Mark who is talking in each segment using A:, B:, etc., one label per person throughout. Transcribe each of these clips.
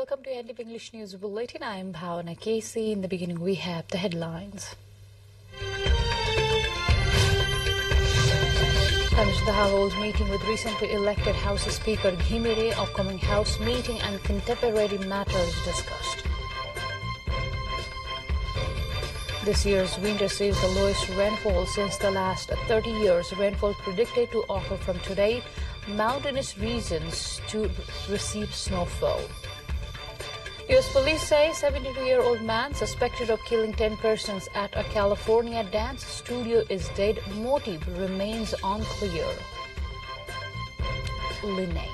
A: welcome to NTV English News Bulletin. I am Bhavana Casey. In the beginning, we have the headlines. Prime Minister Dahal holds meeting with recently elected House Speaker Ghimire. Upcoming House meeting and contemporary matters discussed. This year's winter sees the lowest rainfall since the last 30 years. Rainfall predicted to occur from today. Mountainous regions to receive snowfall. U.S. police say 72-year-old man suspected of killing 10 persons at a California dance studio is dead. Motive remains unclear. Lynette.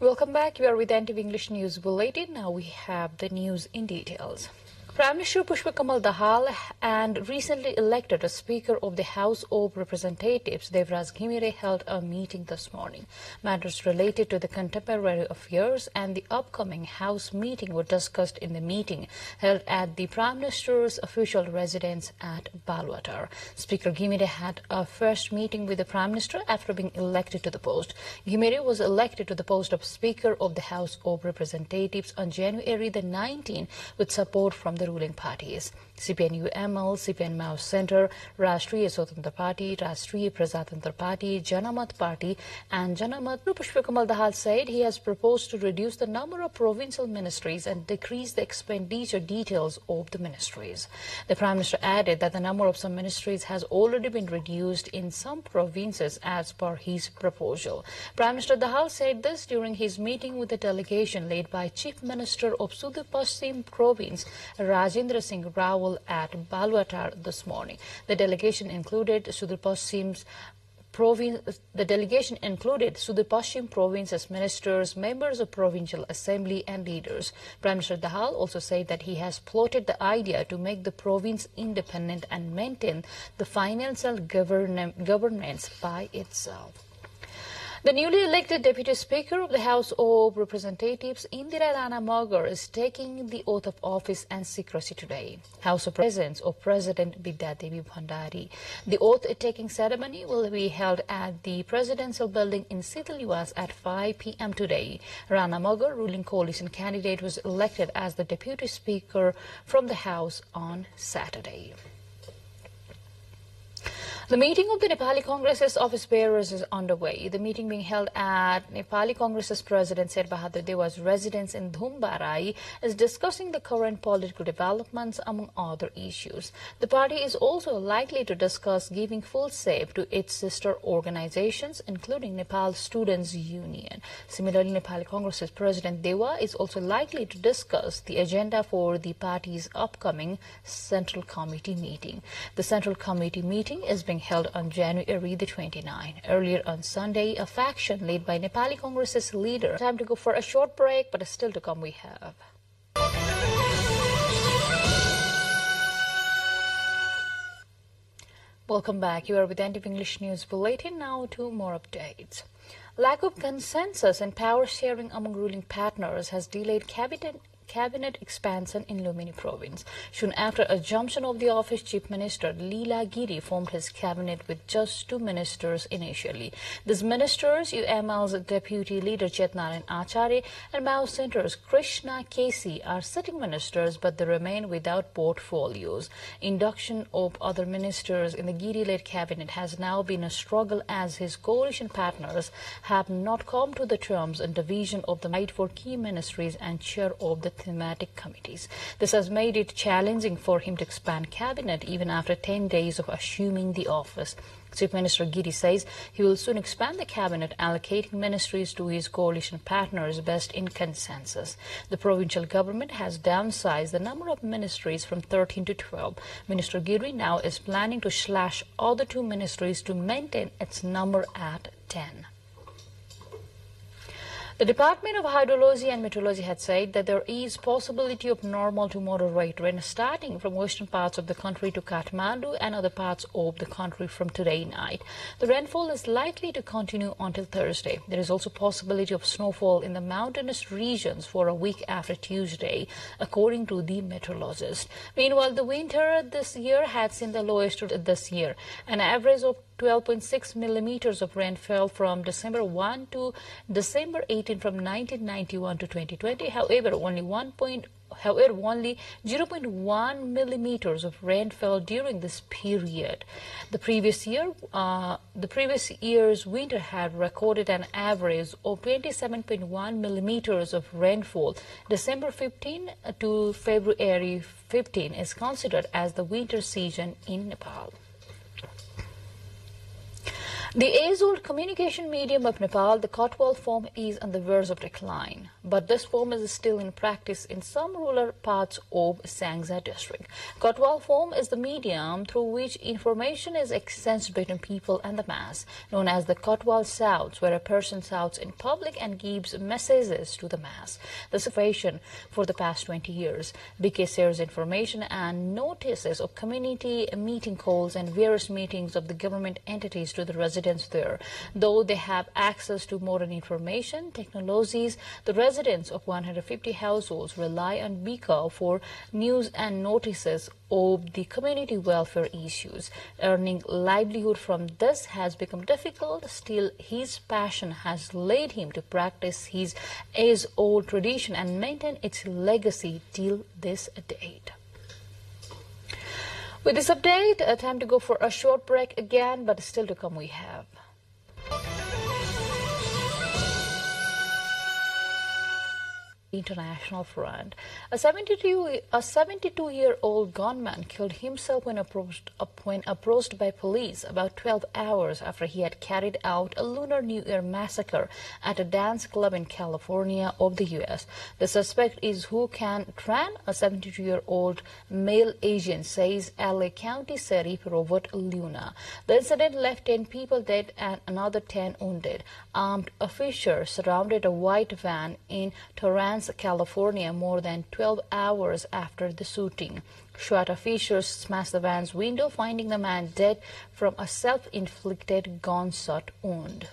A: Welcome back. You are with NTV English News Bulletin. Now we have the news in details. Prime Minister Pushpakamal Dahal and recently elected a Speaker of the House of Representatives, Devraj Ghimire, held a meeting this morning. Matters related to the contemporary affairs and the upcoming House meeting were discussed in the meeting held at the Prime Minister's official residence at Balwatar. Speaker Ghimire had a first meeting with the Prime Minister after being elected to the post. Ghimire was elected to the post of Speaker of the House of Representatives on January the 19th with support from the ruling parties. CPN-UML, CPN Mao Center, Rashtriya Swatantra Party, Rashtriya Prajatantra Party, Janamat Party and Janamat. Pushpakamal Dahal said he has proposed to reduce the number of provincial ministries and decrease the expenditure details of the ministries. The Prime Minister added that the number of some ministries has already been reduced in some provinces as per his proposal. Prime Minister Dahal said this during his meeting with a delegation led by Chief Minister of Sudar Paschim Province, Rajendra Singh Rawal, at Balwatar this morning. The delegation included Sudar Paschim's province. The delegation included Sudar Paschim Province's ministers, members of provincial assembly, and leaders. Prime Minister Dahal also said that he has plotted the idea to make the province independent and maintain the financial governance by itself. The newly elected Deputy Speaker of the House of Representatives, Indira Rana Magar, is taking the oath of office and secrecy today. House of Presence of President Bidya Devi Bhandari. The oath-taking ceremony will be held at the Presidential Building in Sitaliwas at 5 p.m. today. Rana Magar, ruling coalition candidate, was elected as the Deputy Speaker from the House on Saturday. The meeting of the Nepali Congress's office bearers is underway. The meeting being held at Nepali Congress's President Sher Bahadur Dewa's residence in Dhumbarai is discussing the current political developments among other issues. The party is also likely to discuss giving full say to its sister organizations, including Nepal Students' Union. Similarly, Nepali Congress's President Dewa is also likely to discuss the agenda for the party's upcoming Central Committee meeting. The Central Committee meeting is being held on January the 29th. Earlier on Sunday, a faction led by Nepali Congress's leader. Time to go for a short break, but still to come we have. Welcome back. You are with NTV English News Bulletin. Now to more updates. Lack of consensus and power sharing among ruling partners has delayed cabinet expansion in Lumini province. Soon after assumption of the office, Chief Minister Leela Giri formed his cabinet with just 2 ministers initially. These ministers, UML's deputy leader Chetnaran Acharya and Mao Center's Krishna Kesi, are sitting ministers, but they remain without portfolios. Induction of other ministers in the Giri-led cabinet has now been a struggle as his coalition partners have not come to the terms on division of the might for key ministries and chair of the thematic committees. This has made it challenging for him to expand cabinet even after 10 days of assuming the office. Chief Minister Giri says he will soon expand the cabinet, allocating ministries to his coalition partners based in consensus. The provincial government has downsized the number of ministries from 13 to 12. Minister Giri now is planning to slash other 2 ministries to maintain its number at 10. The Department of Hydrology and Meteorology had said that there is possibility of normal to moderate rain starting from western parts of the country to Kathmandu and other parts of the country from today night. The rainfall is likely to continue until Thursday. There is also possibility of snowfall in the mountainous regions for a week after Tuesday, according to the meteorologist. Meanwhile, the winter this year had seen the lowest this year. An average of 12.6 millimeters of rain fell from December 1 to December 18 from 1991 to 2020. However, only 0.1 millimeters of rain fell during this period. The previous year's winter had recorded an average of 27.1 millimeters of rainfall. December 15 to February 15 is considered as the winter season in Nepal. The age-old communication medium of Nepal, the Kotwal form, is on the verge of decline. But this form is still in practice in some rural parts of Sangsa district. Kotwal form is the medium through which information is exchanged between people and the mass, known as the Kotwal shouts, where a person shouts in public and gives messages to the mass. The situation for the past 20 years. BK shares information and notices of community meeting calls and various meetings of the government entities to the residents there. Though they have access to modern information technologies, the residents of 150 households rely on BK for news and notices of the community welfare issues. Earning livelihood from this has become difficult. Still, his passion has led him to practice his age-old tradition and maintain its legacy till this date. With this update, time to go for a short break again, but still to come we have. International front. A 72-year-old gunman killed himself when approached by police about 12 hours after he had carried out a Lunar New Year massacre at a dance club in California of the U.S. The suspect is Hu Can Tran, a 72-year-old male Asian, says LA County Sheriff Robert Luna. The incident left 10 people dead and another 10 wounded. Armed officers surrounded a white van in Torrance, California, more than 12 hours after the shooting. SWAT officers smashed the van's window, finding the man dead from a self-inflicted gunshot wound.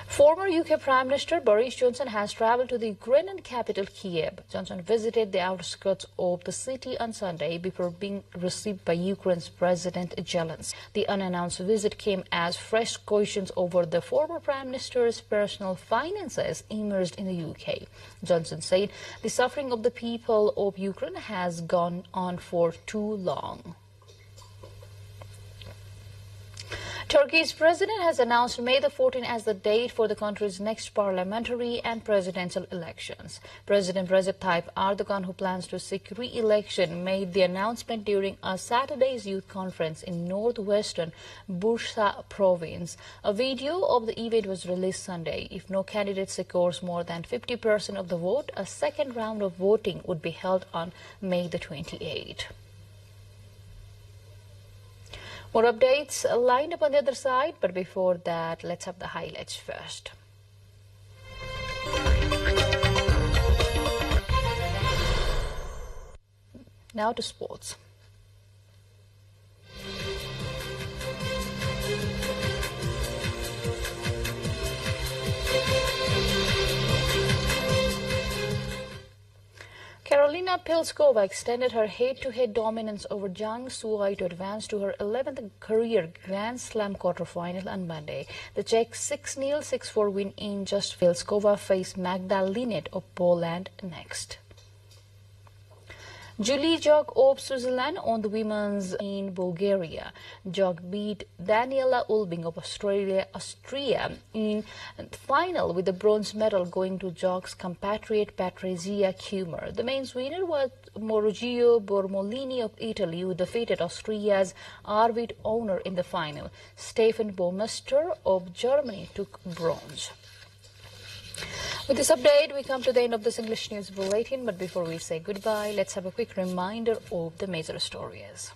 A: Former UK Prime Minister Boris Johnson has travelled to the Ukrainian capital Kiev. Johnson visited the outskirts of the city on Sunday before being received by Ukraine's President Zelensky. The unannounced visit came as fresh questions over the former Prime Minister's personal finances emerged in the UK. Johnson said the suffering of the people of Ukraine has gone on for too long. Turkey's president has announced May the 14th as the date for the country's next parliamentary and presidential elections. President Recep Tayyip Erdogan, who plans to seek re-election, made the announcement during a Saturday's youth conference in northwestern Bursa province. A video of the event was released Sunday. If no candidate secures more than 50% of the vote, a second round of voting would be held on May the 28th. More updates lined up on the other side, but before that, let's have the highlights first. Now to sports. Karolina Pliskova extended her head-to-head dominance over Zhang Shuai to advance to her 11th career Grand Slam quarterfinal on Monday. The Czech 6-0, 6-4 win in just Pliskova faced Magda Linnet of Poland next. Julie Jog of Switzerland on the women's in Bulgaria. Jog beat Daniela Ulbing of Austria in the final, with the bronze medal going to Jog's compatriot Patrizia Kumar. The men's winner was Morgio Bormolini of Italy, who defeated Austria's Arvid Ohner in the final. Stefan Baumeister of Germany took bronze. With this update, we come to the end of this English News Bulletin, but before we say goodbye, let's have a quick reminder of the major stories.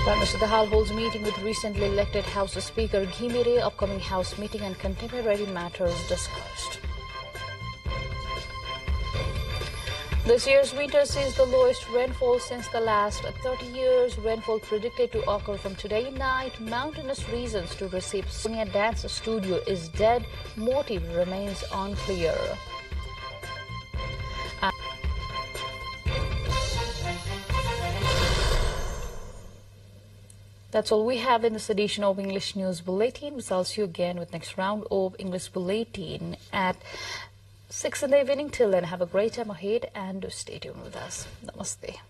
A: Prime Minister Dahal holds a meeting with recently elected House Speaker Ghimire. Upcoming House meeting and contemporary matters discussed. This year's winter sees the lowest rainfall since the last 30 years. Rainfall predicted to occur from today night. Mountainous reasons to receive Sonia Dance Studio is dead. Motive remains unclear. That's all we have in this edition of English News Bulletin. We'll see you again with next round of English Bulletin at 6 in the evening. Till then, have a great time ahead and stay tuned with us. Namaste.